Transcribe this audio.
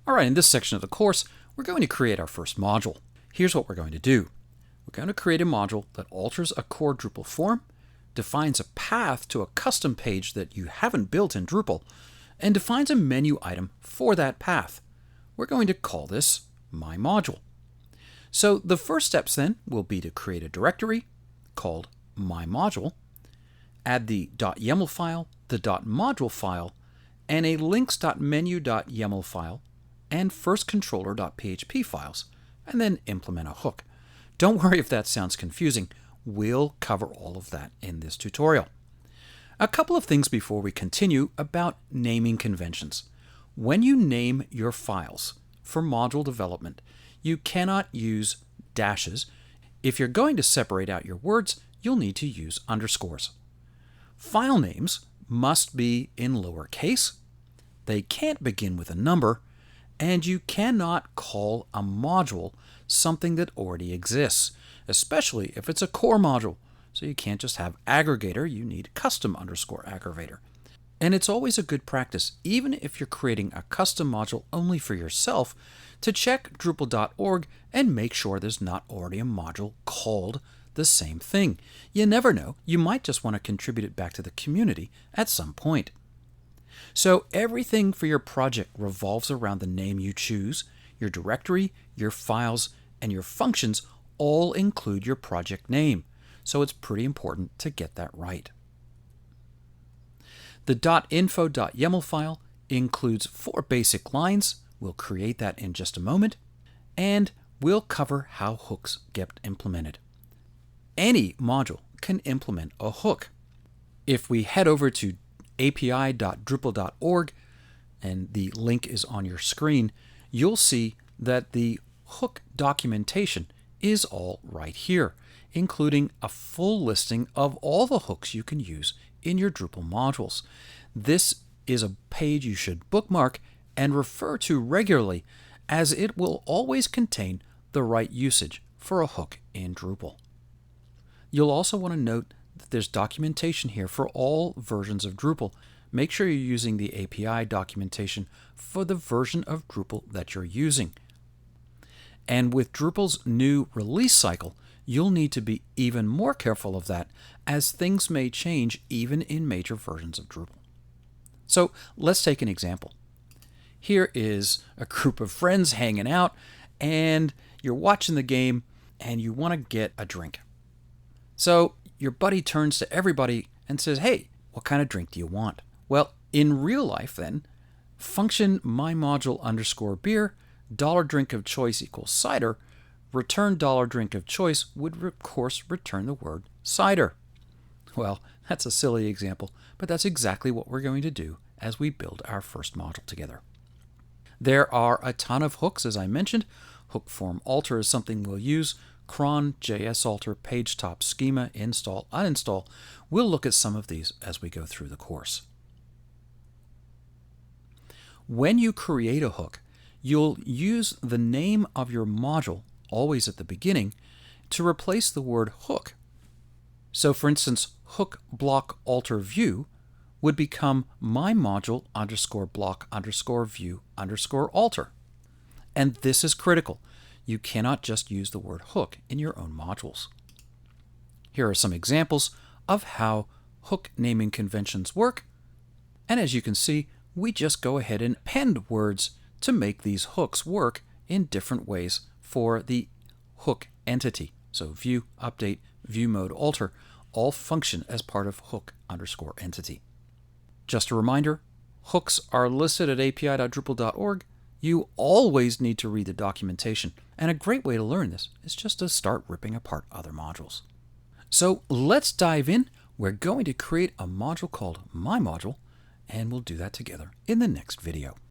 All right, in this section of the course, we're going to create our first module. Here's what we're going to do. We're going to create a module that alters a core Drupal form, defines a path to a custom page that you haven't built in Drupal, and defines a menu item for that path. We're going to call this My Module. So the first steps then will be to create a directory called My Module, add the .yaml file, the .module file, and a links.menu.yaml file, and firstcontroller.php files, and then implement a hook. Don't worry if that sounds confusing. We'll cover all of that in this tutorial. A couple of things before we continue about naming conventions. When you name your files for module development, you cannot use dashes. If you're going to separate out your words, you'll need to use underscores. File names must be in lowercase. They can't begin with a number, and you cannot call a module something that already exists, especially if it's a core module. So you can't just have aggregator, you need custom underscore aggravator. And it's always a good practice, even if you're creating a custom module only for yourself, to check Drupal.org and make sure there's not already a module called the same thing. You never know, you might just want to contribute it back to the community at some point. So everything for your project revolves around the name you choose. Your directory, your files, and your functions all include your project name. So it's pretty important to get that right. The .info.yaml file includes 4 basic lines. We'll create that in just a moment. And we'll cover how hooks get implemented. Any module can implement a hook. If we head over to api.drupal.org, and the link is on your screen, you'll see that the hook documentation is all right here, including a full listing of all the hooks you can use in your Drupal modules. This is a page you should bookmark and refer to regularly, as it will always contain the right usage for a hook in Drupal. You'll also want to note that there's documentation here for all versions of Drupal. Make sure you're using the API documentation for the version of Drupal that you're using. And with Drupal's new release cycle, you'll need to be even more careful of that, as things may change even in major versions of Drupal. So let's take an example. Here is a group of friends hanging out, and you're watching the game, and you want to get a drink. So your buddy turns to everybody and says, "Hey, what kind of drink do you want?" Well, in real life then, function myModule_beer, $drink of choice equals cider, return $drink of choice would of course return the word cider. Well, that's a silly example, but that's exactly what we're going to do as we build our first module together. There are a ton of hooks, as I mentioned. Hook form alter is something we'll use. Cron, JS alter, page top schema, install, uninstall. We'll look at some of these as we go through the course. When you create a hook, you'll use the name of your module, always at the beginning, to replace the word hook. So for instance, hook block alter view would become myModule_block_view_alter. And this is critical. You cannot just use the word hook in your own modules. Here are some examples of how hook naming conventions work. And as you can see, we just go ahead and append words to make these hooks work in different ways for the hook entity. So view, update, view mode, alter, all function as part of hook_entity. Just a reminder, hooks are listed at api.drupal.org. You always need to read the documentation, and a great way to learn this is just to start ripping apart other modules. So let's dive in. We're going to create a module called My Module, and we'll do that together in the next video.